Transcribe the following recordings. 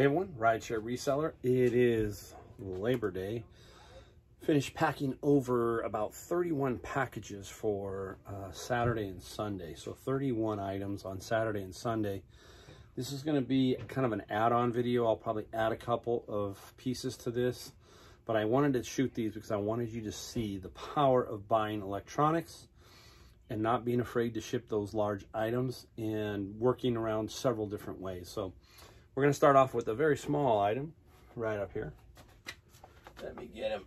everyone, rideshare reseller. It is Labor Day. Finished packing over about 31 packages for Saturday and Sunday. So 31 items on Saturday and Sunday. This is going to be kind of an add-on video. I'll probably add a couple of pieces to this, but I wanted to shoot these because I wanted you to see the power of buying electronics and not being afraid to ship those large items and working around several different ways. So we're going to start off with a very small item right up here. Let me get him.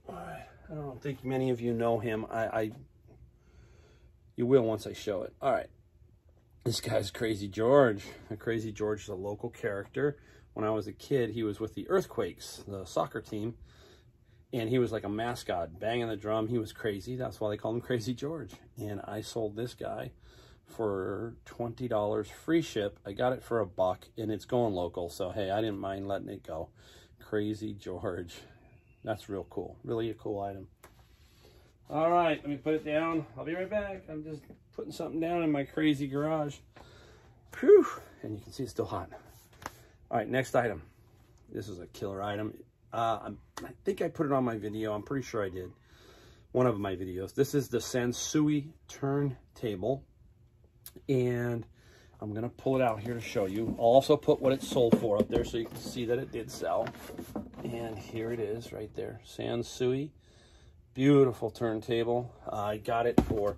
All right. I don't think many of you know him. You will once I show it. All right. This guy's Crazy George. Crazy George is a local character. When I was a kid, he was with the Earthquakes, the soccer team, and he was like a mascot, banging the drum. He was crazy. That's why they called him Crazy George. And I sold this guy for $20 free ship. I got it for $1, and it's going local. So, hey, I didn't mind letting it go. Crazy George. That's real cool. Really a cool item. All right, let me put it down. I'll be right back. I'm just putting something down in my crazy garage. Whew. And you can see it's still hot. All right, next item. This is a killer item. I think I put it on my video. I'm pretty sure I did. One of my videos. This is the Sansui Turntable. And I'm going to pull it out here to show you. I'll also put what it sold for up there so you can see that it did sell. And here it is right there. Sansui. Beautiful turntable. I got it for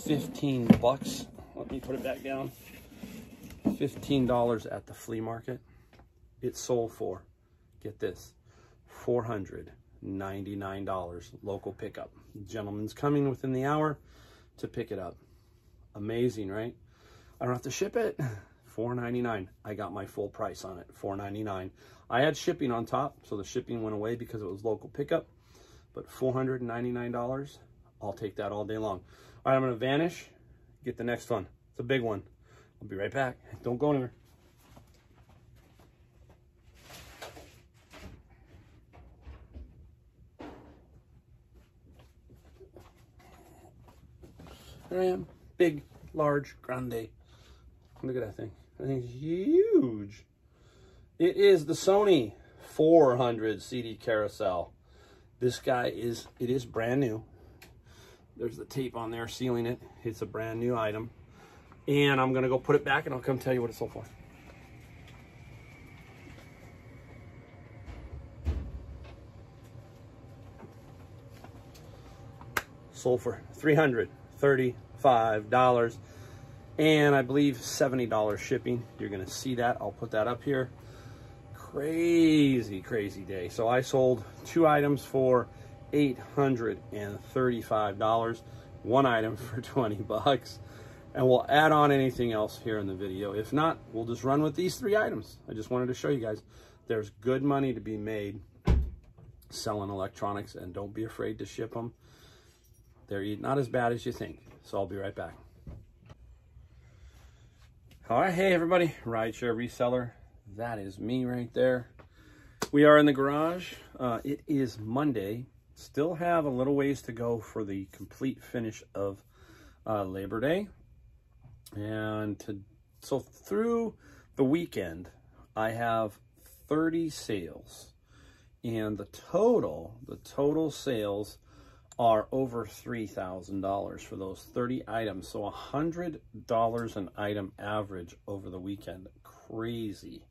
15 bucks. Let me put it back down. $15 at the flea market. It sold for, get this, $499 local pickup. The gentleman's coming within the hour to pick it up. Amazing, right? I don't have to ship it. $4.99. I got my full price on it, $4.99. I had shipping on top, so the shipping went away because it was local pickup. But $499, I'll take that all day long. All right, I'm going to vanish, get the next one. It's a big one. I'll be right back. Don't go anywhere. There I am. Big, large, grande. Look at that thing. That thing's huge. It is the Sony 400 CD carousel. This guy it is brand new. There's the tape on there sealing it. It's a brand new item. And I'm going to go put it back and I'll come tell you what it sold for. Sold for $335. And I believe $70 shipping. You're going to see that. I'll put that up here. Crazy, crazy day. So I sold 2 items for $835. 1 item for 20 bucks. And we'll add on anything else here in the video. If not, we'll just run with these 3 items. I just wanted to show you guys there's good money to be made selling electronics, and don't be afraid to ship them. They're not as bad as you think. So I'll be right back. All right, hey everybody, rideshare reseller. That is me right there. We are in the garage. It is Monday. Still have a little ways to go for the complete finish of Labor Day. And so through the weekend, I have 30 sales. And the total sales are over $3,000 for those 30 items. So $100 an item average over the weekend. Crazy.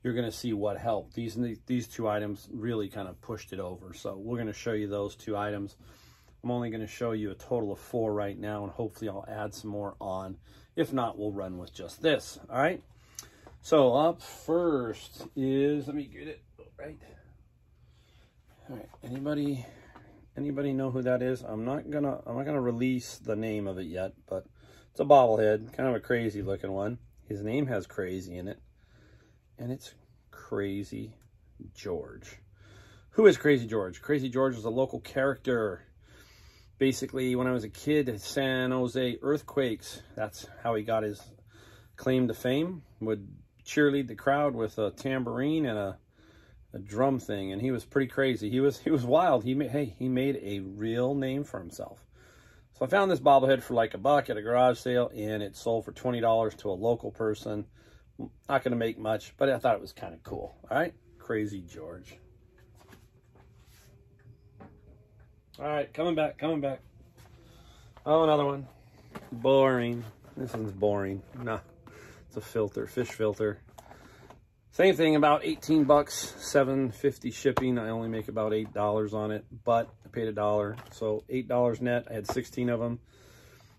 You're going to see what helped. These 2 items really kind of pushed it over. So we're going to show you those 2 items. I'm only going to show you a total of 4 right now, and hopefully I'll add some more on. If not, we'll run with just this. All right. So up first is, let me get it right. All right. Anybody know who that is? I'm not gonna release the name of it yet, but it's a bobblehead, kind of a crazy looking one. His name has crazy in it. And it's Crazy George. Who is Crazy George? Crazy George is a local character. Basically, when I was a kid at San Jose Earthquakes, that's how he got his claim to fame. Would cheerlead the crowd with a tambourine and a drum thing, and he was pretty crazy. He was wild. He made a real name for himself. So I found this bobblehead for like $1 at a garage sale, and it sold for $20 to a local person. Not going to make much, but I thought it was kind of cool. All right, Crazy George. All right, coming back, coming back. Oh, another one. Boring. This one's boring. Nah, it's a filter, fish filter. Same thing, about 18 bucks, $7.50 shipping. I only make about $8 on it, but I paid $1. So $8 net. I had 16 of them.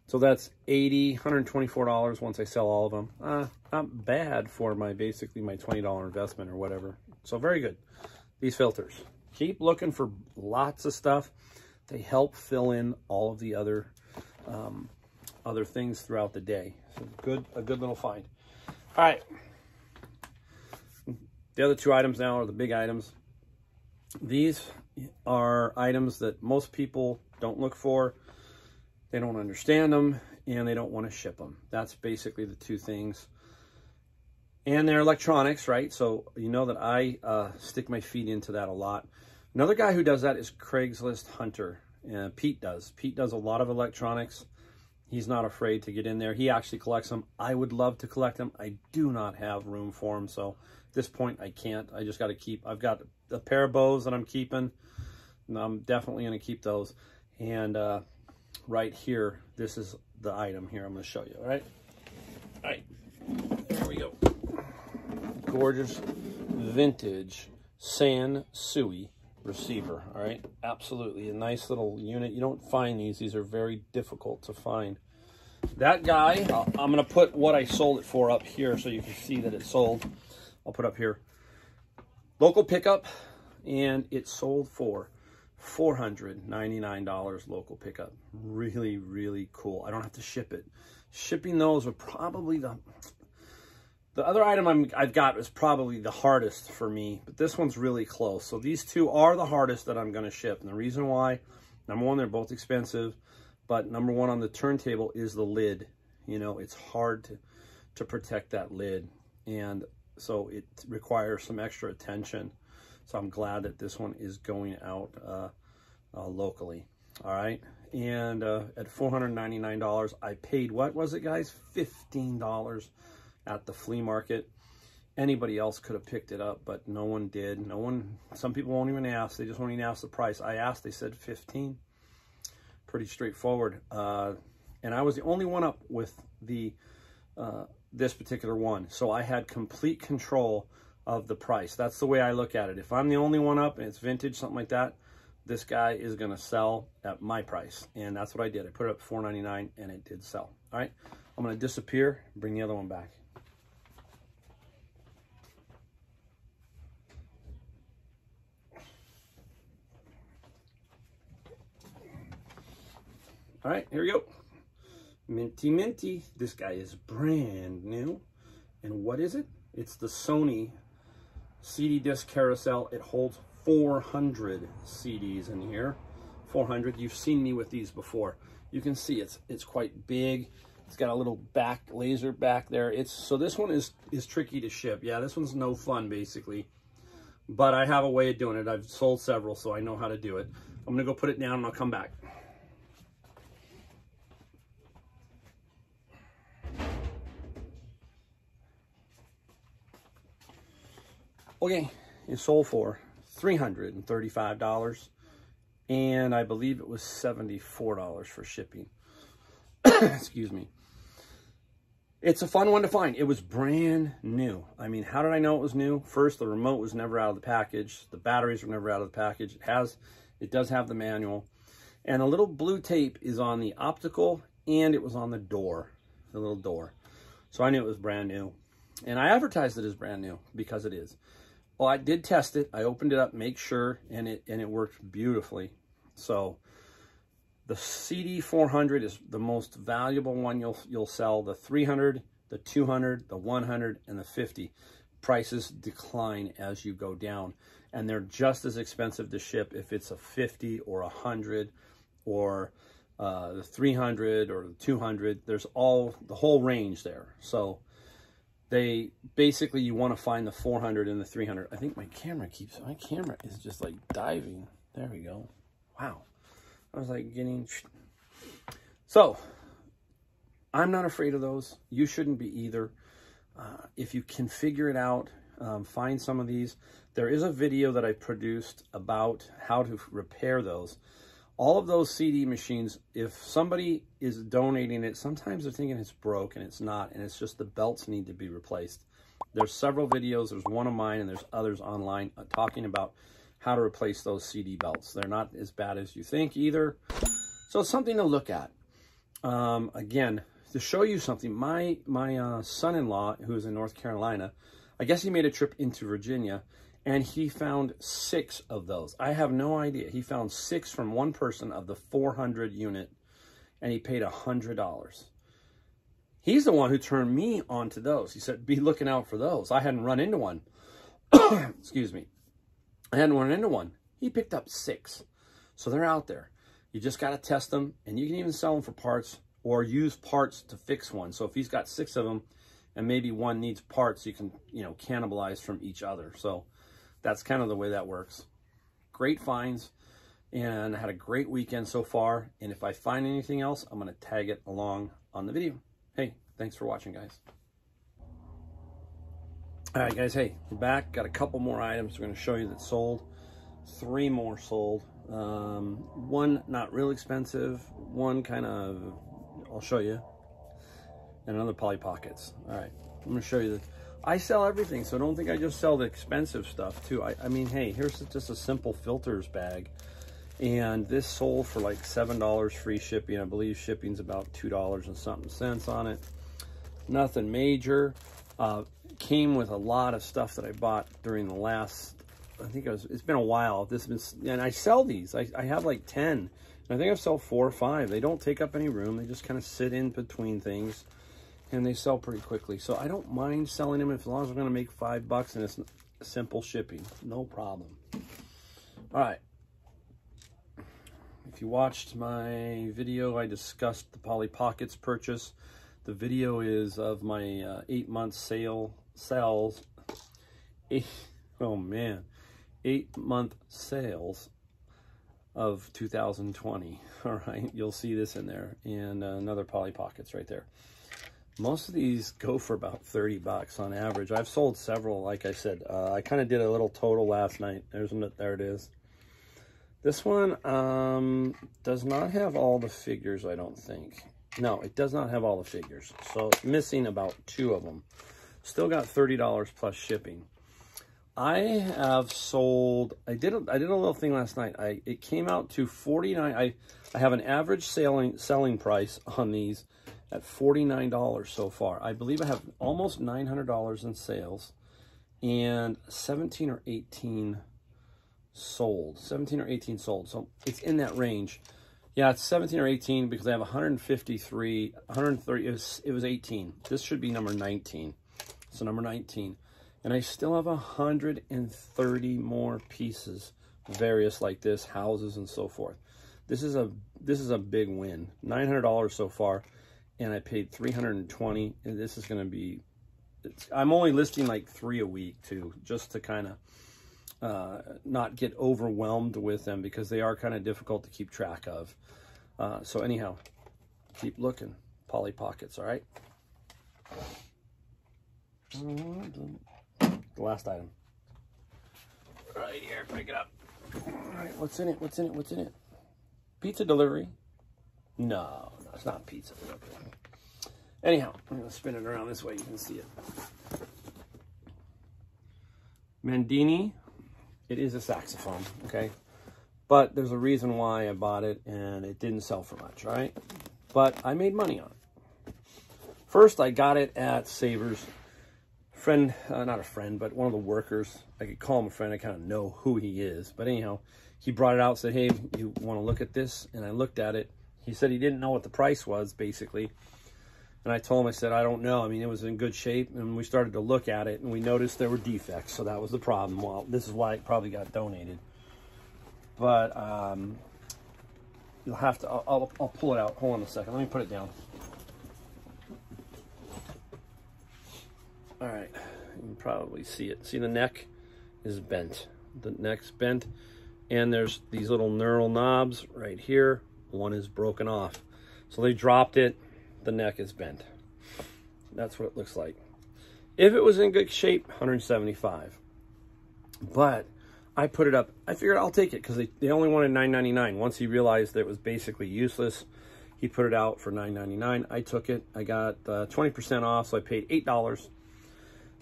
So that's $124 once I sell all of them. Not bad for basically my $20 investment or whatever. So very good. These filters. Keep looking for lots of stuff. They help fill in all of the other things throughout the day. So a good little find. All right. The other two items now are the big items. These are items that most people don't look for. They don't understand them, and they don't want to ship them. That's basically the two things. And they're electronics, right? So you know that I stick my feet into that a lot. Another guy who does that is Craigslist Hunter. Pete does. Pete does a lot of electronics. He's not afraid to get in there. He actually collects them. I would love to collect them. I do not have room for them, so at this point I can't. I just got to keep. I've got a pair of bows that I'm keeping, and I'm definitely going to keep those. And right here, this is the item here I'm going to show you. All right, there we go. Gorgeous vintage Sansui receiver. All right, absolutely a nice little unit. You don't find these are very difficult to find. That guy, I'm going to put what I sold it for up here so you can see that it sold. I'll put up here local pickup, and it sold for $499 local pickup. Really cool. I don't have to ship it. Shipping those are probably the other item I've got is probably the hardest for me, but this one's really close. So these two are the hardest that I'm going to ship. And the reason why, number one, they're both expensive, but number one on the turntable is the lid. You know, it's hard to protect that lid. And so it requires some extra attention. So I'm glad that this one is going out locally. All right. And at $499, I paid, what was it, guys? $15 at the flea market. Anybody else could have picked it up, but no one did. No one, some people won't even ask. They just won't even ask the price. I asked, they said 15. Pretty straightforward. And I was the only one up with the this particular one. So I had complete control of the price. That's the way I look at it. If I'm the only one up and it's vintage, something like that, this guy is going to sell at my price. And that's what I did. I put it up $4.99 and it did sell. All right. I'm going to disappear, bring the other one back. All right, here we go. Minty. This guy is brand new. And what is it? It's the Sony CD disc carousel. It holds 400 CDs in here. 400. You've seen me with these before. You can see it's quite big. It's got a little back laser back there. So this one is tricky to ship. Yeah, this one's no fun basically. But I have a way of doing it. I've sold several, so I know how to do it. I'm gonna go put it down and I'll come back. Okay, it sold for $335, and I believe it was $74 for shipping. Excuse me. It's a fun one to find. It was brand new. I mean, how did I know it was new? First, the remote was never out of the package. The batteries were never out of the package. It does have the manual. And a little blue tape is on the optical, and it was on the door, the little door. So I knew it was brand new. And I advertised it as brand new because it is. Well, I did test it. I opened it up, make sure, and it worked beautifully. So the CD 400 is the most valuable one you'll sell. The 300, the 200, the 100, and the 50. Prices decline as you go down, and they're just as expensive to ship if it's a 50 or 100 or the 300 or the 200. There's the whole range there. So they basically, you want to find the 400 and the 300. I think my camera is just like diving. There we go. Wow. I was like getting, so I'm not afraid of those. You shouldn't be either. if you can figure it out, find some of these. There is a video that I produced about how to repair those. All of those CD machines, if somebody is donating it, sometimes they're thinking it's broke and it's not, and it's just the belts need to be replaced. There's several videos. There's one of mine and there's others online talking about how to replace those CD belts. They're not as bad as you think either. So it's something to look at. Again, to show you something, my son-in-law, who is in North Carolina, I guess he made a trip into Virginia, and he found 6 of those. I have no idea. He found 6 from one person of the 400 unit, and he paid $100. He's the one who turned me on to those. He said, be looking out for those. I hadn't run into one. Excuse me. I hadn't run into one. He picked up 6. So they're out there. You just got to test them, and you can even sell them for parts or use parts to fix one. So if he's got 6 of them and maybe one needs parts, you can, cannibalize from each other. So that's kind of the way that works. Great finds, and I had a great weekend so far. And if I find anything else, I'm going to tag it along on the video. Hey, thanks for watching, guys. All right, guys, hey, we're back. Got a couple more items we're going to show you that sold. 3 more sold. One not real expensive. One kind of, I'll show you. And another Polly Pockets. All right, I'm going to show you this. I sell everything, so don't think I just sell the expensive stuff, too. I mean, hey, here's just a simple filters bag. And this sold for like $7 free shipping. I believe shipping's about $2 and something cents on it. Nothing major. Came with a lot of stuff that I bought during the last, I think it's been a while. And I sell these. I have like 10. And I think I've sold 4 or 5. They don't take up any room. They just kind of sit in between things. And they sell pretty quickly. So I don't mind selling them as long as we're going to make $5 and it's simple shipping. No problem. All right. If you watched my video, I discussed the Polly Pockets purchase. The video is of my 8-month sales. 8-month sales of 2020. All right, you'll see this in there, and another Polly Pockets right there. Most of these go for about $30 on average. I've sold several, like I said. I kind of did a little total last night. There it is. This one does not have all the figures, I don't think. No, it does not have all the figures. So it's missing about 2 of them. Still got $30 plus shipping. I have sold, I did a little thing last night. It came out to $49. I have an average selling price on these at $49 so far. I believe I have almost $900 in sales and 17 or 18 sold. 17 or 18 sold. So it's in that range. Yeah, it's 17 or 18 because I have 153, 130. It was 18. This should be number 19. So number 19. And I still have 130 more pieces, various like this, houses and so forth. This is a big win. $900 so far, and I paid $320. And this is going to be, I'm only listing like 3 a week too, just to kind of not get overwhelmed with them because they are kind of difficult to keep track of. So anyhow, keep looking. Polly Pockets, all right? The last item. Right here, pick it up. All right, what's in it? What's in it? What's in it? Pizza delivery? No, it's not pizza delivery. Anyhow, I'm going to spin it around this way. You can see it. Mandini. It is a saxophone, okay? But there's a reason why I bought it, and it didn't sell for much, right? But I made money on it. First, I got it at Savers. Friend, not a friend, but one of the workers. I could call him a friend. I kind of know who he is. But anyhow, he brought it out and said, hey, you want to look at this? And I looked at it. He said he didn't know what the price was, basically. And I told him, I said, I don't know. I mean, it was in good shape. And we started to look at it, and we noticed there were defects. So that was the problem. Well, this is why it probably got donated. But you'll have to, I'll pull it out. Hold on a second. Let me put it down. All right. You can probably see it. See, the neck is bent. The neck's bent. And there's these little knurl knobs right here. One is broken off. So they dropped it. The neck is bent. That's what it looks like. If it was in good shape, 175. But I put it up. I figured I'll take it because they only wanted $9.99. Once he realized that it was basically useless, he put it out for $9.99. I took it. I got 20% off, so I paid $8.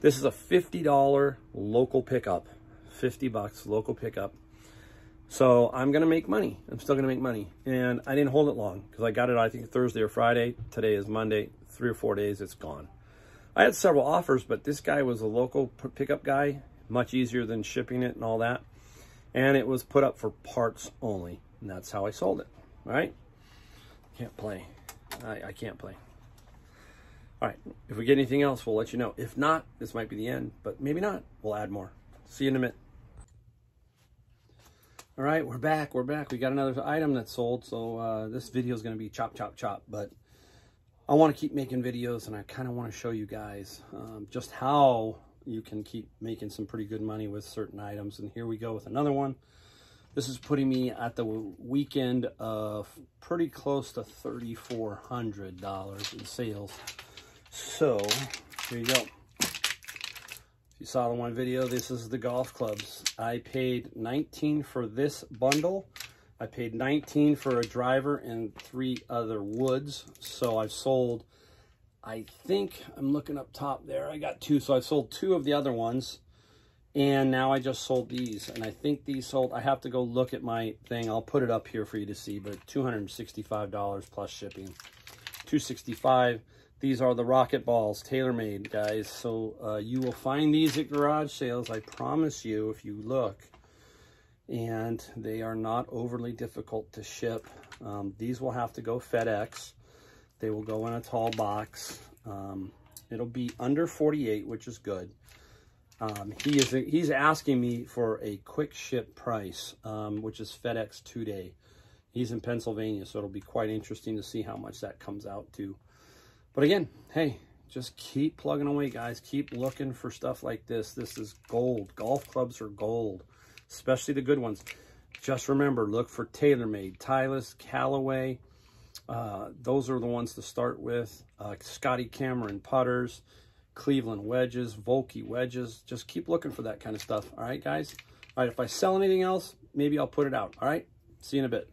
This is a $50 local pickup. 50 bucks local pickup. So I'm going to make money. I'm still going to make money. And I didn't hold it long because I got it, I think, Thursday or Friday. Today is Monday. 3 or 4 days, it's gone. I had several offers, but this guy was a local pickup guy. Much easier than shipping it and all that. And it was put up for parts only. And that's how I sold it. All right? Can't play. I can't play. All right. If we get anything else, we'll let you know. If not, this might be the end. But maybe not. We'll add more. See you in a minute. All right, we're back. We're back. We got another item that's sold. So this video is going to be chop, chop, chop. But I want to keep making videos, and I kind of want to show you guys just how you can keep making some pretty good money with certain items. And here we go with another one. This is putting me at the weekend of pretty close to $3,400 in sales. So here you go. If you saw the one video, this is the golf clubs. I paid $19 for this bundle. I paid $19 for a driver and 3 other woods. So I've sold, I think, I'm looking up top there. I got 2. So I've sold 2 of the other ones. And now I just sold these. And I think these sold, I have to go look at my thing. I'll put it up here for you to see, but $265 plus shipping. $265. These are the rocket balls, tailor-made, guys. So you will find these at garage sales, I promise you, if you look. And they are not overly difficult to ship. These will have to go FedEx. They will go in a tall box. It'll be under 48, which is good. He's asking me for a quick ship price, which is FedEx 2-day. He's in Pennsylvania, so it'll be quite interesting to see how much that comes out to. But again, hey, just keep plugging away, guys. Keep looking for stuff like this. This is gold. Golf clubs are gold, especially the good ones. Just remember, look for TaylorMade, Titleist, Callaway. Those are the ones to start with. Scotty Cameron putters, Cleveland wedges, Volkey wedges. Just keep looking for that kind of stuff. All right, guys? All right, if I sell anything else, maybe I'll put it out. All right? See you in a bit.